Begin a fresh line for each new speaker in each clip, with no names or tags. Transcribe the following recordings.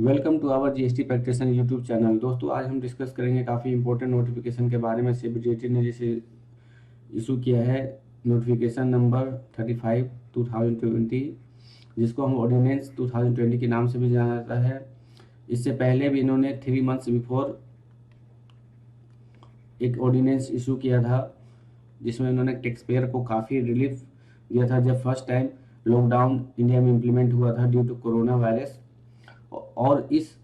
Welcome to our GST practitioner YouTube channel. दोस्तों, आज हम डिस्कस करेंगे काफ़ी इंपॉर्टेंट नोटिफिकेशन के बारे में। सेबी ने जैसे इशू किया है नोटिफिकेशन नंबर 35 2020, जिसको हम ऑर्डिनेंस 2020 के नाम से भी जाना जाता है। इससे पहले भी इन्होंने 3 मंथ्स बिफोर एक ऑर्डिनेंस इशू किया था, जिसमें इन्होंने टैक्स पेयर को काफ़ी रिलीफ दिया था जब फर्स्ट टाइम लॉकडाउन इंडिया में इम्प्लीमेंट हुआ था ड्यू टू कोरोना वायरस। और इस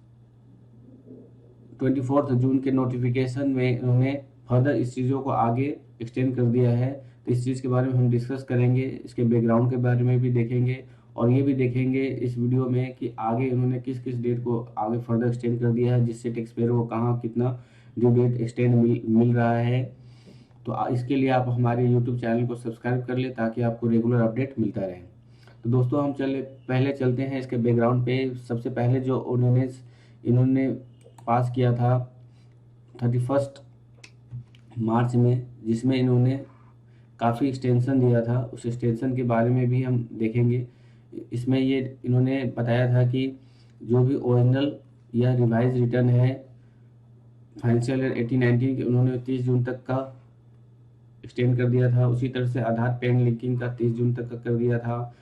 24 जून के नोटिफिकेशन में उन्होंने फर्दर इस चीज़ों को आगे एक्सटेंड कर दिया है। तो इस चीज़ के बारे में हम डिस्कस करेंगे, इसके बैकग्राउंड के बारे में भी देखेंगे और ये भी देखेंगे इस वीडियो में कि आगे उन्होंने किस किस डेट को आगे फर्दर एक्सटेंड कर दिया है, जिससे टैक्स पेयर को कहाँ कितना ड्यू डेट एक्सटेंड मिल रहा है। तो इसके लिए आप हमारे यूट्यूब चैनल को सब्सक्राइब कर ले ताकि आपको रेगुलर अपडेट मिलता रहे। तो दोस्तों, हम पहले चलते हैं इसके बैकग्राउंड पे। सबसे पहले जो ऑर्डिनेंस इन्होंने पास किया था 31 मार्च में, जिसमें इन्होंने काफ़ी एक्सटेंशन दिया था, उस एक्सटेंशन के बारे में भी हम देखेंगे। इसमें ये इन्होंने बताया था कि जो भी ओरिजिनल या रिवाइज रिटर्न है फाइनेंशियल ईयर 18-19 के, उन्होंने 30 जून तक का एक्सटेंड कर दिया था। उसी तरह से आधार पैन लिंकिंग का 30 जून तक का कर दिया था।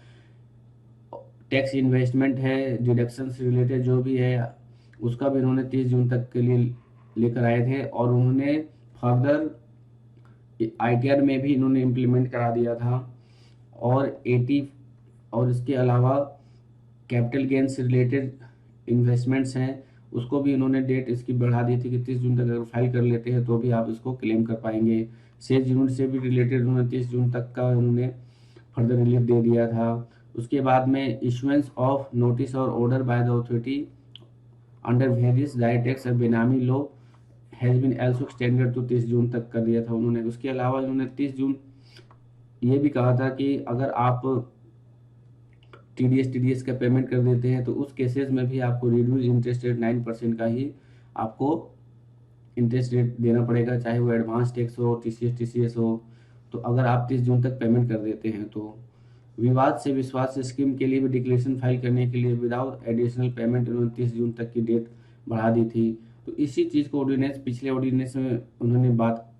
टैक्स इन्वेस्टमेंट है, डिडक्शन से रिलेटेड जो भी है, उसका भी इन्होंने 30 जून तक के लिए लेकर आए थे। और उन्होंने फर्दर आईटीआर में भी इन्होंने इम्प्लीमेंट करा दिया था। और इसके अलावा कैपिटल गेन से रिलेटेड इन्वेस्टमेंट्स हैं, उसको भी इन्होंने डेट इसकी बढ़ा दी थी कि 30 जून तक अगर फाइल कर लेते हैं तो भी आप इसको क्लेम कर पाएंगे। सेल्स यूनिट से भी रिलेटेड उन्होंने 30 जून तक का उन्होंने फर्दर रिलीफ दे दिया था। उसके बाद में इशुएंस ऑफ नोटिस और order by the authority under various direct tax और benami law has been also extended to 30 June तक कर दिया था उन्होंने। उसके अलावा उन्होंने 30 जून ये भी कहा था कि अगर आप टीडीएस का पेमेंट कर देते हैं तो उस केसेस में भी आपको रिड्यूस इंटरेस्ट रेट 9% का ही आपको इंटरेस्ट रेट देना पड़ेगा, चाहे वो एडवांस टैक्स हो, टीसीएस हो। तो अगर आप 30 जून तक पेमेंट कर देते हैं तो विवाद से विश्वास स्कीम के लिए भी डिक्लेरेशन फाइल करने के लिए विदाउट एडिशनल पेमेंट उन्होंने 30 जून तक की डेट बढ़ा दी थी। तो इसी चीज़ को ऑर्डिनेंस पिछले ऑर्डिनेंस में उन्होंने बात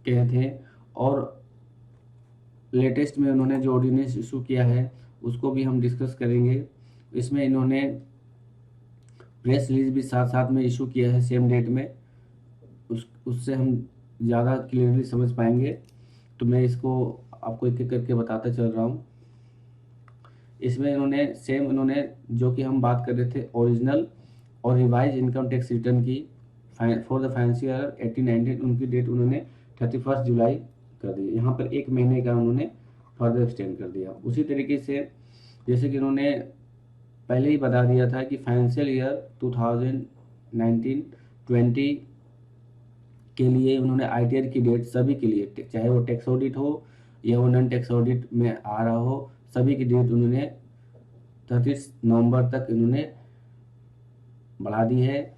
कहे थे। और लेटेस्ट में उन्होंने जो ऑर्डिनेंस इशू किया है उसको भी हम डिस्कस करेंगे। इसमें इन्होंने प्रेस रिलीज भी साथ साथ में इशू किया है सेम डेट में, उससे हम ज़्यादा क्लियरली समझ पाएंगे। तो मैं इसको आपको एक एक करके बताता चल रहा हूँ। इसमें इन्होंने जो कि हम बात कर रहे थे ओरिजिनल और रिवाइज इनकम टैक्स रिटर्न की फॉर द फाइनेंशियल ईयर 18-19, उनकी डेट उन्होंने 31 जुलाई कर दी। यहाँ पर 1 महीने का उन्होंने फर्दर एक्सटेंड कर दिया। उसी तरीके से जैसे कि उन्होंने पहले ही बता दिया था कि फाइनेंशियल ईयर 2019-20 के लिए उन्होंने आईटीआर की डेट सभी के लिए, चाहे वो टैक्स ऑडिट हो या वो नॉन टैक्स ऑडिट में आ रहा हो, सभी की डेट उन्होंने 30 नवंबर तक इन्होंने बढ़ा दी है।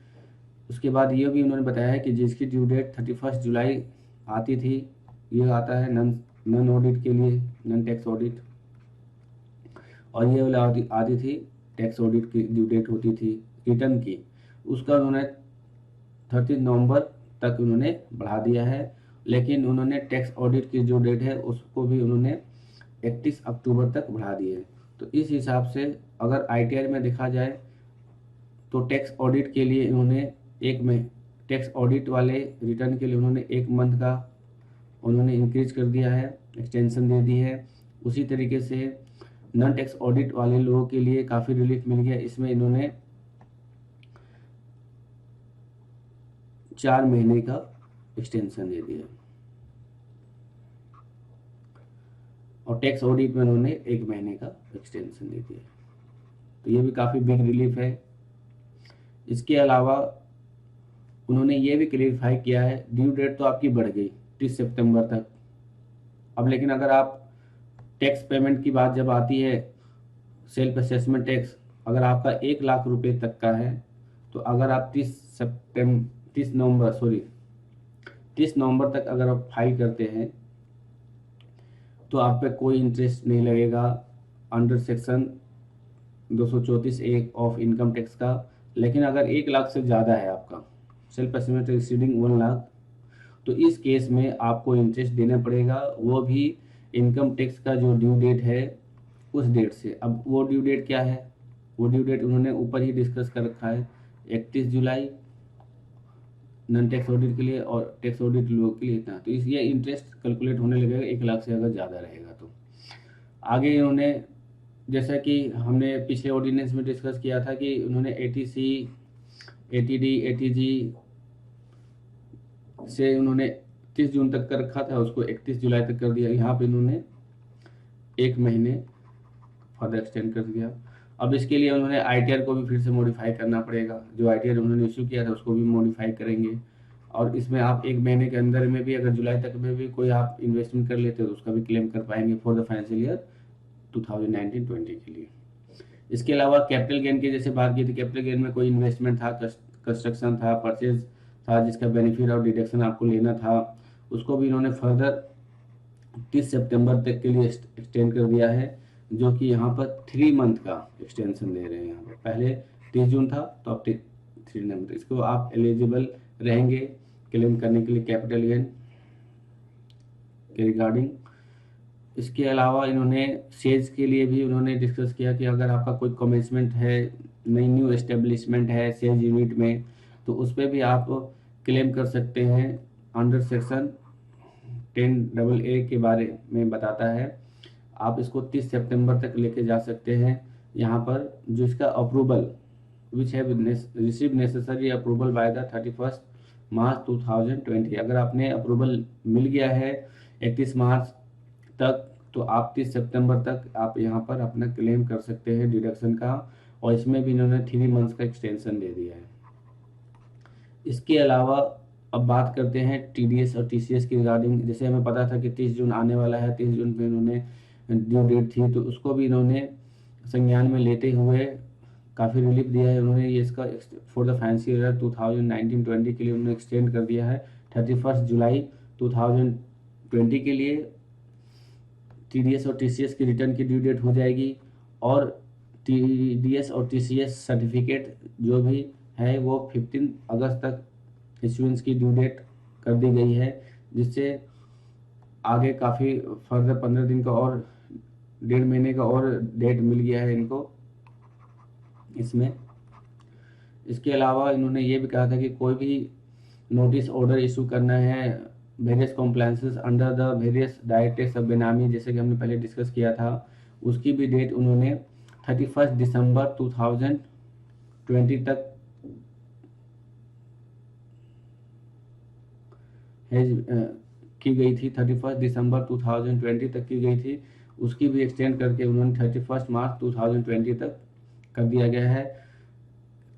उसके बाद ये भी उन्होंने बताया है कि जिसकी ड्यू डेट 31 जुलाई आती थी, ये आता है नॉन ऑडिट के लिए, नॉन टैक्स ऑडिट, और ये वाली आती थी टैक्स ऑडिट की ड्यू डेट होती थी रिटर्न की, उसका उन्होंने 30 नवंबर तक उन्होंने बढ़ा दिया है। लेकिन उन्होंने टैक्स ऑडिट की जो डेट है उसको भी उन्होंने 31 अक्टूबर तक बढ़ा दी है। तो इस हिसाब से अगर आईटीआर में देखा जाए तो टैक्स ऑडिट के लिए इन्होंने टैक्स ऑडिट वाले रिटर्न के लिए उन्होंने 1 मंथ का उन्होंने इंक्रीज कर दिया है, एक्सटेंशन दे दी है। उसी तरीके से नॉन टैक्स ऑडिट वाले लोगों के लिए काफ़ी रिलीफ मिल गया। इसमें इन्होंने 4 महीने का एक्सटेंशन दे दिया और टैक्स ऑडिट में उन्होंने 1 महीने का एक्सटेंशन दे दिया। तो ये भी काफ़ी बिग रिलीफ है। इसके अलावा उन्होंने ये भी क्लेरिफाई किया है, ड्यू डेट तो आपकी बढ़ गई 30 सितंबर तक। अब लेकिन अगर आप टैक्स पेमेंट की बात जब आती है, सेल्फ असेसमेंट टैक्स अगर आपका 1 लाख रुपए तक का है, तो अगर आप 30 नवंबर तक अगर आप फाइल करते हैं तो आप पे कोई इंटरेस्ट नहीं लगेगा under section 234(1) of income tax का। लेकिन अगर 1 लाख से ज़्यादा है आपका सेल्फ एस्टिमेट एक्सीडिंग 1 लाख, तो इस केस में आपको इंटरेस्ट देना पड़ेगा, वो भी इनकम टैक्स का जो ड्यू डेट है उस डेट से। अब वो ड्यू डेट क्या है, वो ड्यू डेट उन्होंने ऊपर ही डिस्कस कर रखा है, 31 जुलाई नॉन टैक्स ऑडिट के लिए और टैक्स ऑडिट लोग के लिए इतना। तो इस ये इंटरेस्ट कैलकुलेट होने लगेगा 1 लाख से अगर ज़्यादा रहेगा तो। आगे इन्होंने, जैसा कि हमने पिछले ऑर्डिनेंस में डिस्कस किया था कि उन्होंने ATC, ATD, ATG से उन्होंने 30 जून तक कर रखा था, उसको 31 जुलाई तक कर दिया। यहाँ पे इन्होंने 1 महीने फर्दर एक्सटेंड कर दिया। अब इसके लिए उन्होंने ITR को भी फिर से मॉडिफाई करना पड़ेगा, जो ITR उन्होंने इशू किया था उसको भी मॉडिफाई करेंगे। और इसमें आप 1 महीने के अंदर में भी अगर जुलाई तक में भी कोई आप इन्वेस्टमेंट कर लेते हो तो उसका भी क्लेम कर पाएंगे फॉर द फाइनेंशियल ईयर 2019-20 के लिए। इसके अलावा कैपिटल गेन की जैसे बात की थी, कैपिटल गेन में कोई इन्वेस्टमेंट था, कंस्ट्रक्शन था, परचेज था, जिसका बेनिफिट और डिडक्शन आपको लेना था, उसको भी इन्होंने फर्दर 30 सितंबर तक के लिए एक्सटेंड कर दिया है, जो कि यहाँ पर 3 मंथ का एक्सटेंशन दे रहे हैं। यहाँ पर पहले 30 जून था तो अब 3 मंथ, इसको आप एलिजिबल रहेंगे क्लेम करने के लिए कैपिटल गेन के रिगार्डिंग। इसके अलावा इन्होंने सेल्स के लिए भी उन्होंने डिस्कस किया कि अगर आपका कोई कमेंसमेंट है, नई न्यू एस्टेब्लिशमेंट है सेल्स यूनिट में, तो उस पर भी आप क्लेम कर सकते हैं अंडर सेक्शन 10AA के बारे में बताता है। आप इसको 30 सितंबर तक लेके जा सकते हैं। यहाँ पर जो इसका approval which have receive necessary approval by the 31 मार्च 2020, अगर आपने अप्रूवल मिल गया है 31 मार्च तक, तो आप 30 सितंबर तक आप यहाँ पर अपना क्लेम कर सकते हैं डिडक्शन का। और इसमें भी इन्होंने 3 मंथ्स का एक्सटेंशन दे दिया है। इसके अलावा अब बात करते हैं TDS और TCS की रिगार्डिंग। जैसे हमें पता था कि 30 जून आने वाला है, 30 जून पे इन्होंने ड्यू डेट थी, तो उसको भी इन्होंने संज्ञान में लेते हुए काफ़ी रिलीफ दिया है। उन्होंने ये इसका फॉर द फाइनेंशियल ईयर 2019-20 के लिए उन्होंने एक्सटेंड कर दिया है 31 जुलाई 2020 के लिए। TDS और TCS की रिटर्न की ड्यू डेट हो जाएगी, और TDS और TCS सर्टिफिकेट जो भी है वो 15 अगस्त तक इशुएंस की ड्यू डेट कर दी गई है, जिससे आगे काफ़ी फर्दर 15 दिन का और 1.5 महीने का और डेट मिल गया है इनको इसमें। इसके अलावा इन्होंने ये भी कहा था कि कोई भी नोटिस ऑर्डर इशू करना है various compliances under the various direct of benami, जैसे कि हमने पहले डिस्कस किया था, उसकी भी डेट उन्होंने 31 दिसंबर 2020 तक की गई थी। 31 दिसंबर 2020 तक की गई थी, उसकी भी एक्सटेंड करके उन्होंने 31 मार्च 2020 तक कर दिया गया है।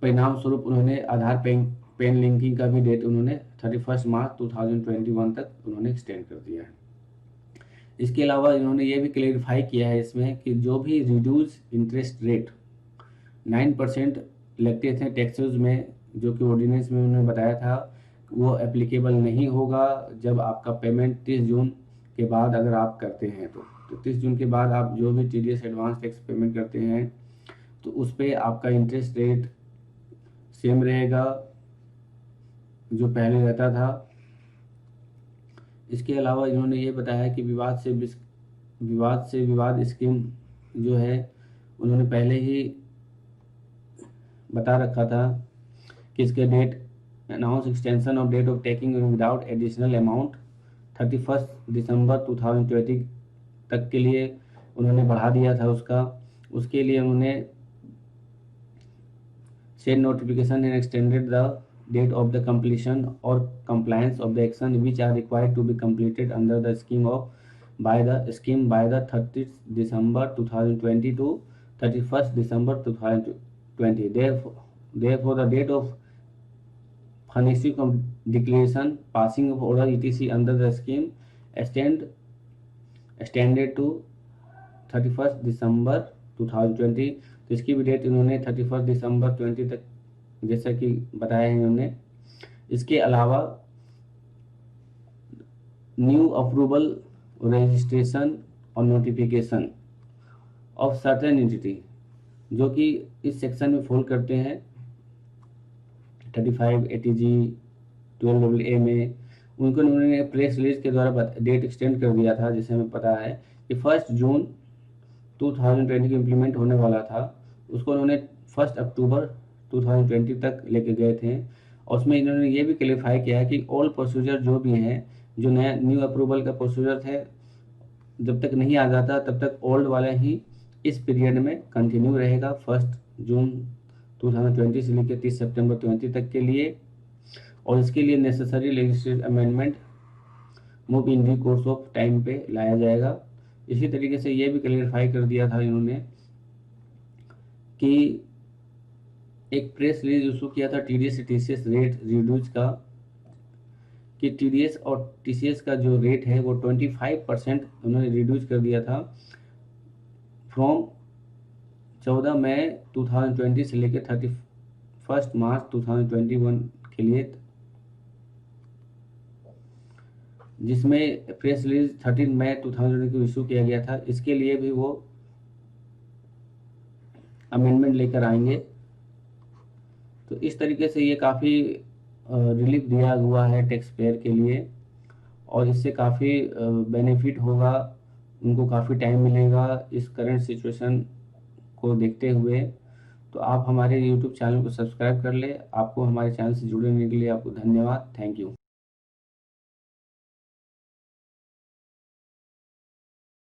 परिणाम स्वरूप उन्होंने आधार पेन लिंकिंग का भी डेट उन्होंने 31 मार्च 2021 तक उन्होंने एक्सटेंड कर दिया है। इसके अलावा इन्होंने ये भी क्लेरिफाई किया है इसमें कि जो भी रिड्यूस इंटरेस्ट रेट 9% लगते थे टैक्सेस में, जो कि ऑर्डिनेंस में उन्होंने बताया था, वो एप्लीकेबल नहीं होगा जब आपका पेमेंट 30 जून के बाद अगर आप करते हैं तो 30 जून के बाद आप जो भी TDS एडवांस टैक्स पेमेंट करते हैं तो उस पर आपका इंटरेस्ट रेट सेम रहेगा जो पहले रहता था। इसके अलावा इन्होंने ये बताया कि विवाद से विवाद स्कीम जो है उन्होंने पहले ही बता रखा था कि इसके date announce extension of date of taking without additional amount 31 दिसंबर 2020 तक के लिए उन्होंने बढ़ा दिया था उसका। उसके लिए उन्होंने send notification and extended the date of the completion or compliance of the action which are required to be completed under the scheme by the 30th December 2020 to 31st December 2020. Therefore, the date of furnishing of declaration, passing of order etc. under the scheme extended to 31st December 2020। तो इसकी भी date इन्होंने 31 दिसंबर 20 तक जैसा कि बताया है इन्होंने। इसके अलावा न्यू अप्रूवल रजिस्ट्रेशन और नोटिफिकेशन ऑफ सर्टेन एंटिटी जो कि इस सेक्शन में फॉल करते हैं, 35 ATG 12AA में उनको उन्होंने प्रेस रिलीज के द्वारा डेट एक्सटेंड कर दिया था, जिसे हमें पता है कि 1 जून 2020 को इम्प्लीमेंट होने वाला था, उसको उन्होंने 1 अक्टूबर 2020 तक लेके गए थे। और उसमें इन्होंने ये भी क्लेरिफाई किया है कि ऑल प्रोसीजर जो भी हैं, जो नया न्यू अप्रूवल का प्रोसीजर थे, जब तक नहीं आ जाता तब तक ओल्ड वाला ही इस पीरियड में कंटिन्यू रहेगा, 1 जून 2020 से लेकर 30 सितंबर 20 तक के लिए। और इसके लिए necessary legislative amendment move in the course of time पे लाया जाएगा। इसी तरीके से ये भी क्लियरिफाई कर दिया था इन्होंने कि एक प्रेस रिलीज इशू किया था TDS से TCS रेट रिड्यूस का, कि TDS और TCS का जो रेट है वो 25% उन्होंने रिड्यूस कर दिया था फ्रॉम 14 मई 2020 से लेकर 31 मार्च 2021 के लिए, जिसमें प्रेस रिलीज 13 मई 2020 को इशू किया गया था। इसके लिए भी वो अमेंडमेंट लेकर आएंगे। तो इस तरीके से ये काफ़ी रिलीफ दिया हुआ है टैक्स पेयर के लिए, और इससे काफ़ी बेनिफिट होगा, उनको काफ़ी टाइम मिलेगा इस करंट सिचुएशन को देखते हुए। तो आप हमारे YouTube चैनल को सब्सक्राइब कर ले। आपको हमारे चैनल से जुड़ने के लिए आपको धन्यवाद। Thank you.